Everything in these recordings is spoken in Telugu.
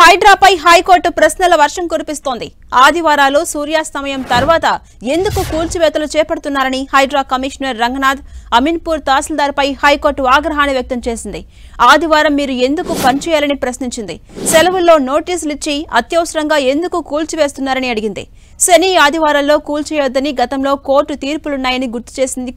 హైడ్రాపై హైకోర్టు ప్రశ్నల వర్షం కురిపిస్తోంది. ఆదివారాలు సూర్యాస్తమయం తర్వాత ఎందుకు కూల్చివేతలు చేపడుతున్నారని హైడ్రా కమిషనర్ రంగనాథ్ అమీన్పూర్ తహసీల్దార్పై హైకోర్టు ఆగ్రహాన్ని వ్యక్తం చేసింది. ఆదివారం మీరు ఎందుకు పనిచేయాలని ప్రశ్నించింది. సెలవుల్లో నోటీసులిచ్చి అత్యవసరంగా ఎందుకు కూల్చివేస్తున్నారని అడిగింది. శని ఆదివారాల్లో కూల్చేయొద్దని గతంలో కోర్టు తీర్పులున్నాయని గుర్తు చేసింది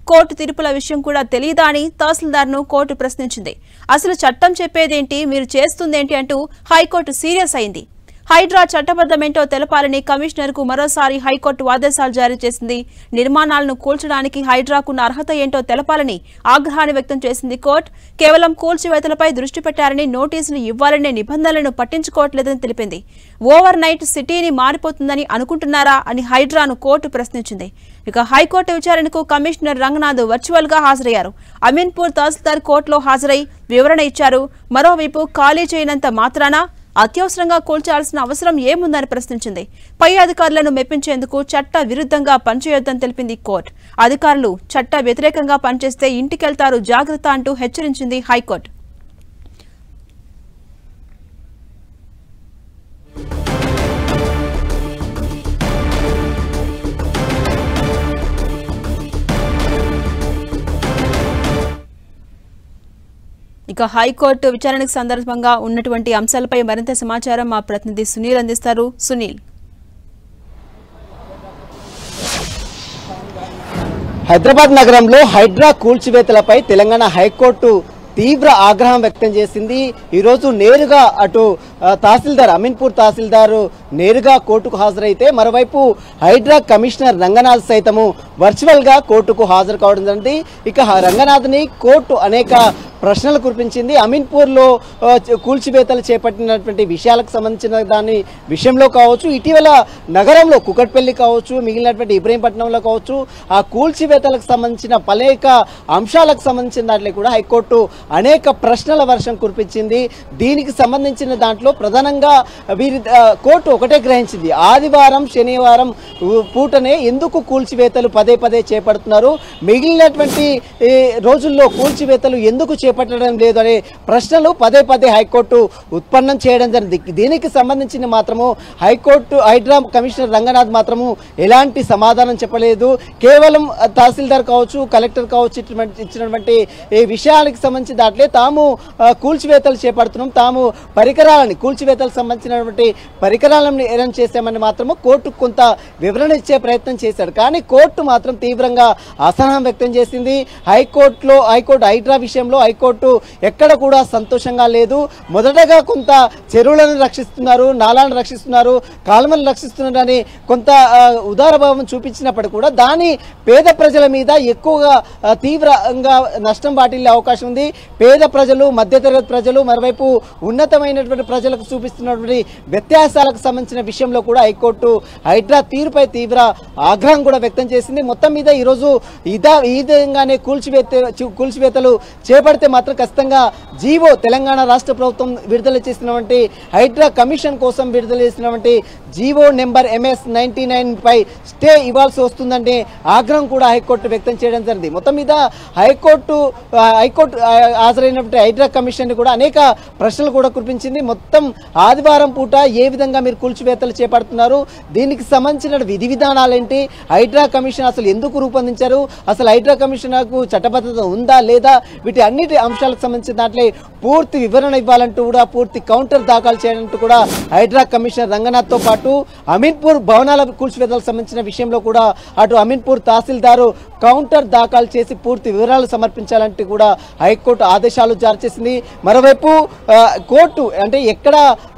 కోర్టు తీర్పుల విషయం కూడా తెలియదా అని తహసీల్దార్ను కోర్టు ప్రశ్నించింది. అసలు చట్టం చెప్పేదేంటి, మీరు చేస్తుందేంటి అంటూ హైకోర్టు సీరియస్ అయింది. హైడ్రా చట్టబద్దమేంటో తెలపాలని కమిషనర్కు మరోసారి హైకోర్టు ఆదేశాలు జారీ చేసింది. నిర్మాణాలను కూల్చడానికి హైడ్రాకున్న అర్హత ఏంటో తెలపాలని ఆగ్రహాన్ని వ్యక్తం చేసింది కోర్టు. కేవలం కూల్చివేతలపై దృష్టి పెట్టారని, నోటీసులు ఇవ్వాలనే నిబంధనలను పట్టించుకోవట్లేదని తెలిపింది. ఓవర్ నైట్ సిటీని మారిపోతుందని అనుకుంటున్నారా అని హైడ్రాను కోర్టు ప్రశ్నించింది. ఇక హైకోర్టు విచారణకు కమిషనర్ రంగనాథ్ వర్చువల్ గా హాజరయ్యారు. అమీన్పూర్ తహసీల్దార్ కోర్టులో హాజరై వివరణ ఇచ్చారు. మరోవైపు ఖాళీ చేయనంత మాత్రాన అత్యవసరంగా కూల్చాల్సిన అవసరం ఏముందని ప్రశ్నించింది. పై అధికారులను మెప్పించేందుకు చట్ట విరుద్ధంగా పనిచేయొద్దని తెలిపింది కోర్టు. అధికారులు చట్ట వ్యతిరేకంగా పనిచేస్తే ఇంటికెళ్తారు, జాగ్రత్త అంటూ హెచ్చరించింది హైకోర్టు. ఇక హైకోర్టు విచారణకు సందర్భంగా ఉన్నటువంటి అంశాలపై మరింత సమాచారం మా ప్రతినిధి సునీల్ అందిస్తారు. సునీల్, హైదరాబాద్ నగరంలో హైడ్రా కూల్చివేతలపై తెలంగాణ హైకోర్టు తీవ్ర ఆగ్రహం వ్యక్తం చేసింది. ఈరోజు నేరుగా అటు తహసీల్దార్ అమీన్పూర్ తహసీల్దారు నేరుగా కోర్టుకు హాజరైతే, మరోవైపు హైడ్రా కమిషనర్ రంగనాథ్ సైతము వర్చువల్ గా కోర్టుకు హాజరు కావడం జరిగింది. ఇక రంగనాథ్ని కోర్టు అనేక ప్రశ్నలు కురిపించింది. అమీన్పూర్లో కూల్చివేతలు చేపట్టినటువంటి విషయాలకు సంబంధించిన దాని విషయంలో కావచ్చు, ఇటీవల నగరంలో కుకట్పల్లి కావచ్చు, మిగిలినటువంటి ఇబ్రహీంపట్నంలో కావచ్చు, ఆ కూల్చివేతలకు సంబంధించిన అనేక అంశాలకు సంబంధించిన దాంట్లో కూడా హైకోర్టు అనేక ప్రశ్నల వర్షం కురిపించింది. దీనికి సంబంధించిన దాంట్లో ప్రధానంగా కోర్టు ఒకటే గ్రహించింది. ఆదివారం శనివారం పూటనే ఎందుకు కూల్చివేతలు పదే పదే చేపడుతున్నారు, మిగిలినటువంటి రోజుల్లో కూల్చివేతలు ఎందుకు చేపట్టడం లేదు అనే ప్రశ్నలు పదే పదే హైకోర్టు ఉత్పన్నం చేయడం జరిగింది. దీనికి సంబంధించిన మాత్రము హైడ్రా కమిషనర్ రంగనాథ్ మాత్రము ఎలాంటి సమాధానం చెప్పలేదు. కేవలం తహసీల్దార్ కావచ్చు, కలెక్టర్ కావచ్చు ఇచ్చినటువంటి ఈ విషయాలకు సంబంధించి దాంట్లో తాము కూల్చివేతలు చేపడుతున్నాం, తాము పరికరాలని కూల్చివేతలకు సంబంధించినటువంటి పరికరాలను అరేంజ్ చేశామని మాత్రము కోర్టుకు కొంత వివరణ ఇచ్చే ప్రయత్నం చేశాడు. కానీ కోర్టు మాత్రం తీవ్రంగా అసహనం వ్యక్తం చేసింది. హైకోర్టు హైడ్రా విషయంలో హైకోర్టు ఎక్కడ కూడా సంతోషంగా లేదు. మొదటగా కొంత చెరువులను రక్షిస్తున్నారు, నాలాలను రక్షిస్తున్నారు, కాలువలను రక్షిస్తున్నారని కొంత ఉదారభావం చూపించినప్పటికీ కూడా దాని పేద ప్రజల మీద ఎక్కువగా తీవ్రంగా నష్టం వాటిల్లే అవకాశం ఉంది. పేద ప్రజలు, మధ్యతరగతి ప్రజలు, మరోవైపు ఉన్నతమైనటువంటి ప్రజలకు చూపిస్తున్నటువంటి వ్యత్యాసాలకు సంబంధించిన విషయంలో కూడా హైకోర్టు హైడ్రా తీరుపై తీవ్ర ఆగ్రహం కూడా వ్యక్తం చేసింది. మొత్తం మీద ఈరోజు ఈ విధంగానే కూల్చివేతలు చేపడితే మాత్రం ఖచ్చితంగా జీవో తెలంగాణ రాష్ట్ర ప్రభుత్వం విడుదల చేసినటువంటి హైడ్రా కమిషన్ కోసం విడుదల చేసినటువంటి జీవో నెంబర్ MS 99 పై స్టే ఇవ్వాల్సి వస్తుందంటే ఆగ్రహం కూడా హైకోర్టు వ్యక్తం చేయడం జరిగింది. మొత్తం మీద హైకోర్టు హాజరైనటువంటి హైడ్రా కమిషన్ కూడా అనేక ప్రశ్నలు కూడా కురిపించింది. మొత్తం ఆదివారం పూట ఏ విధంగా మీరు కూల్చివేతలు చేపడుతున్నారు, దీనికి సంబంధించిన విధి విధానాలు ఏంటి, హైడ్రా కమిషన్ అసలు ఎందుకు రూపొందించారు, అసలు హైడ్రా కమిషన్కు చట్టబద్ధత ఉందా లేదా, వీటి అన్నిటి అంశాలకు సంబంధించిన దాంట్లో పూర్తి వివరణ ఇవ్వాలంటూ కూడా, పూర్తి కౌంటర్ దాఖలు చేయాలంటూ కూడా హైడ్రా కమిషనర్ రంగనాథ్తో పాటు అమీన్పూర్ భవనాల కూల్చివేతలకు సంబంధించిన విషయంలో కూడా అటు అమీన్పూర్ తహసీల్దారు కౌంటర్ దాఖలు చేసి పూర్తి వివరాలు సమర్పించాలంటూ కూడా హైకోర్టు ఆదేశాలు జారీ చేసింది. మరోవైపు కోర్టు అంటే ఎక్కడ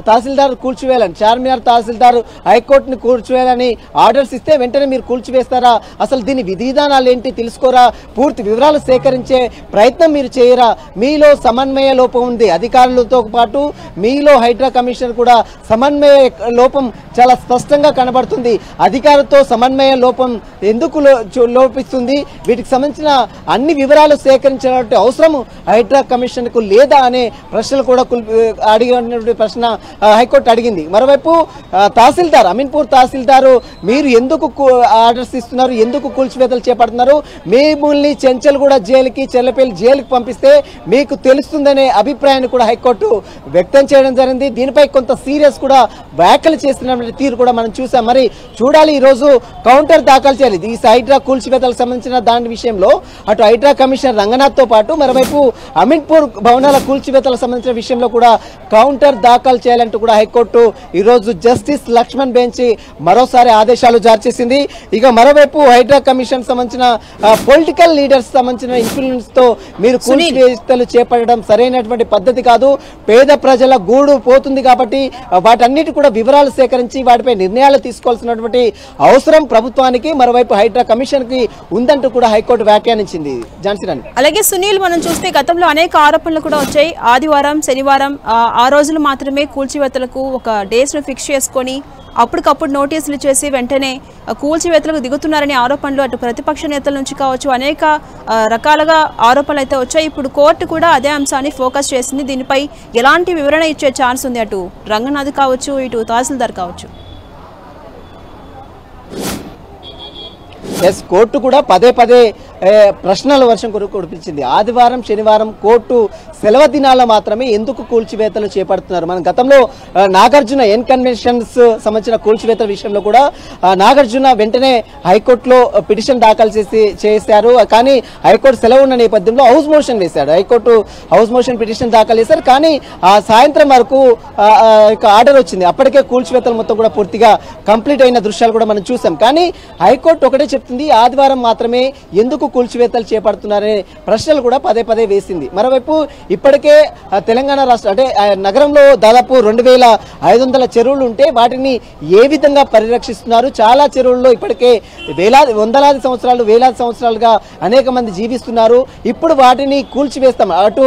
తహసీల్దార్ కూల్చివేయాలని, చార్మినార్ తహసీల్దార్ హైకోర్టుని కూల్చివేయాలని ఆర్డర్స్ ఇస్తే వెంటనే మీరు కూల్చివేస్తారా, అసలు దీని విధి విధానాలు ఏంటి తెలుసుకోరా, పూర్తి వివరాలు సేకరించే ప్రయత్నం మీరు చేయరా, మీలో సమన్వయ లోపం ఉంది, అధికారులతో పాటు మీలో హైడ్రా కమిషనర్ కూడా సమన్వయ లోపం చాలా స్పష్టంగా కనబడుతుంది. అధికారులతో సమన్వయ లోపం ఎందుకు లోపిస్తుంది, వీటికి సంబంధించిన అన్ని వివరాలు సేకరించాలంటే అవసరం హైడ్రా కమిషన్ కు లేదా అనే ప్రశ్నలు కూడా అడిగినటువంటి ప్రశ్న హైకోర్టు అడిగింది. మరోవైపు తహసీల్దార్ అమీన్పూర్ తహసీల్దారు మీరు ఎందుకు ఆర్డర్స్ ఇస్తున్నారు, ఎందుకు కూల్చివేతలు చేపడుతున్నారు, మిమ్మల్ని చెంచల్గూడ జైలుకి చెర్లపల్లి జైలుకి పంపిస్తే మీకు తెలుస్తుందనే అభిప్రాయాన్ని కూడా హైకోర్టు వ్యక్తం చేయడం జరిగింది. దీనిపై కొంత సీరియస్ కూడా వ్యాఖ్యలు చేస్తున్నటువంటి తీరు కూడా మనం చూసాం. మరి చూడాలి, ఈరోజు కౌంటర్ దాఖలు చేయాలి ఈ హైడ్రా కూల్చివేతలకు సంబంధించిన దాని విషయంలో. అటు హైడ్రా కమిషనర్ రంగనాథ్ తో పాటు మరోవైపు అమీన్పూర్ భవనాల కూల్చివేతలకు సంబంధించిన విషయంలో కూడా కౌంటర్ దాఖలు చేయాలంటూ కూడా హైకోర్టు ఈరోజు జస్టిస్ లక్ష్మణ్ బెంచ్ మరోసారి ఆదేశాలు జారీ చేసింది. ఇక మరోవైపు హైడ్రా కమిషన్ సంబంధించిన పొలిటికల్ లీడర్స్ సంబంధించిన ఇన్ఫ్లుయెన్స్ తో మీరు కూల్చివేతలు చేపట్టడం సరైనటువంటి పద్ధతి కాదు, పేద ప్రజల గూడు పోతుంది కాబట్టి వాటన్నిటి కూడా వివరాలు సేకరించి వాటిపై నిర్ణయాలు తీసుకోవాల్సినటువంటి అవసరం ప్రభుత్వానికి మరోవైపు హైడ్రా కమిషన్ కి ఉందంటూ కూడా హైకోర్టు వ్యాఖ్యానించింది. జాన్సన్ అలాగే సునీల్, మనం చూస్తే గతంలో అనేక ఆరోపణలు కూడా వచ్చాయి. ఆదివారం శనివారం ఆ రోజులు మాత్రమే కూల్చివేతలకు ఒక డేస్ ను ఫిక్స్ చేసుకొని అప్పటికప్పుడు నోటీసులు చేసి వెంటనే కూల్చివేతలకు దిగుతున్నారనే ఆరోపణలు అటు ప్రతిపక్ష నేతల నుంచి కావచ్చు అనేక రకాలుగా ఆరోపణలు అయితే వచ్చాయి. ఇప్పుడు కోర్టు కూడా అదే అంశాన్ని ఫోకస్ చేసింది. దీనిపై ఎలాంటి వివరణ ఇచ్చే ఛాన్స్ ఉంది అటు రంగనాథ్ కావచ్చు ఇటు తహసీల్దార్ కావచ్చు? కోర్టు కూడా పదే పదే ప్రశ్నల వర్షం కురిపించింది. ఆదివారం శనివారం కోర్టు సెలవు దినాల్లో మాత్రమే ఎందుకు కూల్చివేతలు చేపడుతున్నారు. మనం గతంలో నాగార్జున ఎన్ కన్వెన్షన్స్ సంబంధించిన కూల్చివేతల విషయంలో కూడా నాగార్జున వెంటనే హైకోర్టులో పిటిషన్ దాఖలు చేశారు. కానీ హైకోర్టు సెలవు ఉన్న నేపథ్యంలో హౌస్ మోషన్ వేశాడు. హైకోర్టు హౌస్ మోషన్ పిటిషన్ దాఖలు చేశారు. కానీ ఆ సాయంత్రం వరకు ఆర్డర్ వచ్చింది. అప్పటికే కూల్చివేతలు మొత్తం కూడా పూర్తిగా కంప్లీట్ అయిన దృశ్యాలు కూడా మనం చూసాం. కానీ హైకోర్టు ఒకటే చెప్తుంది, ఆదివారం మాత్రమే ఎందుకు కూల్చివేతలు చేపడుతున్నారనే ప్రశ్నలు కూడా పదే పదే వేసింది. మరోవైపు ఇప్పటికే తెలంగాణ రాష్ట్ర అంటే నగరంలో దాదాపు 2500 చెరువులు ఉంటే వాటిని ఏ విధంగా పరిరక్షిస్తున్నారు, చాలా చెరువుల్లో ఇప్పటికే వందలాది సంవత్సరాలు వేలాది సంవత్సరాలుగా అనేక మంది జీవిస్తున్నారు. ఇప్పుడు వాటిని కూల్చివేస్తాం. అటు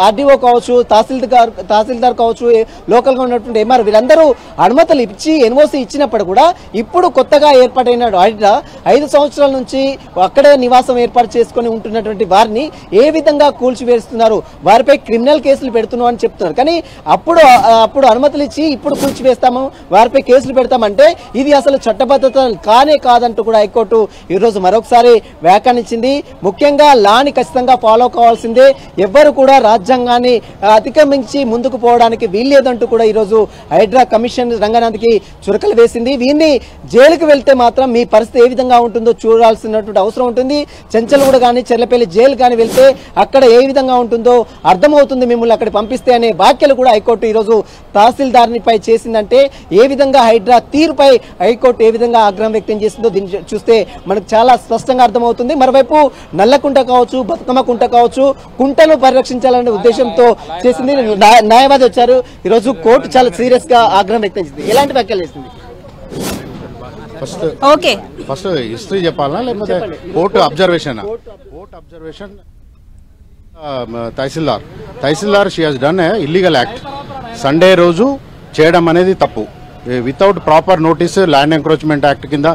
ఆర్డీఓ కావచ్చు, తహసీల్దార్ కావచ్చు, లోకల్ గా ఉన్నటువంటి ఎంఆర్ వీళ్ళందరూ అనుమతులు ఇచ్చి ఎన్ఓసి ఇచ్చినప్పుడు కూడా ఇప్పుడు కొత్తగా ఏర్పాటైన 5 సంవత్సరాల నుంచి అక్కడే నివాసం ఏర్పాటు చేసుకుని ఉంటున్నటువంటి వారిని ఏ విధంగా కూల్చివేస్తున్నారు, వారిపై క్రిమినల్ కేసులు పెడుతున్నాం అని చెప్తున్నారు. కానీ అప్పుడు అనుమతులు ఇచ్చి ఇప్పుడు కూల్చివేస్తాము, వారిపై కేసులు పెడతామంటే ఇది అసలు చట్టబద్ధత కానే కాదంటూ కూడా హైకోర్టు ఈరోజు మరొకసారి వ్యాఖ్యానించింది. ముఖ్యంగా లాని ఖచ్చితంగా ఫాలో కావాల్సిందే, ఎవ్వరు కూడా రాజ్యాంగాన్ని అతిక్రమించి ముందుకు పోవడానికి వీల్లేదంటూ కూడా ఈరోజు హైడ్రా కమిషన్ రంగనాథ్కి చురకలు వేసింది. వీరిని జైలుకు వెళ్తే మాత్రం మీ పరిస్థితి ఏ విధంగా ఉంటుందో చూడాల్సినటువంటి అవసరం ఉంటుంది. చెంచల్గూడ కానీ చెర్లపల్లి జైలు కానీ వెళ్తే అక్కడ ఏ విధంగా ఉంటుందో అర్థమవుతుంది మిమ్మల్ని అక్కడ పంపిస్తే అనే వ్యాఖ్యలు కూడా హైకోర్టు ఈరోజు తహసీల్దార్నిపై చేసిందంటే ఏ విధంగా హైడ్రా తీరుపై హైకోర్టు ఏ విధంగా ఆగ్రహం వ్యక్తం చేసిందో దీన్ని చూస్తే మనకు చాలా స్పష్టంగా అర్థమవుతుంది. మరోవైపు నల్లకుంట కావచ్చు, బతుకమ్మ కుంట కావచ్చు, కుంటను పరిరక్షించాలనే ఉద్దేశంతో చేసింది. న్యాయవాది వచ్చారు. ఈరోజు కోర్టు చాలా సీరియస్ గా ఆగ్రహం వ్యక్తం చేసింది. ఎలాంటి వ్యాఖ్యలు చేసింది? ఫస్ట్ హిస్టరీ చెప్పాలా లేకపోతే court observation tahsildar she has done illegal act. Sunday రోజు చేయడం అనేది తప్పు. Without proper notice land encroachment act కింద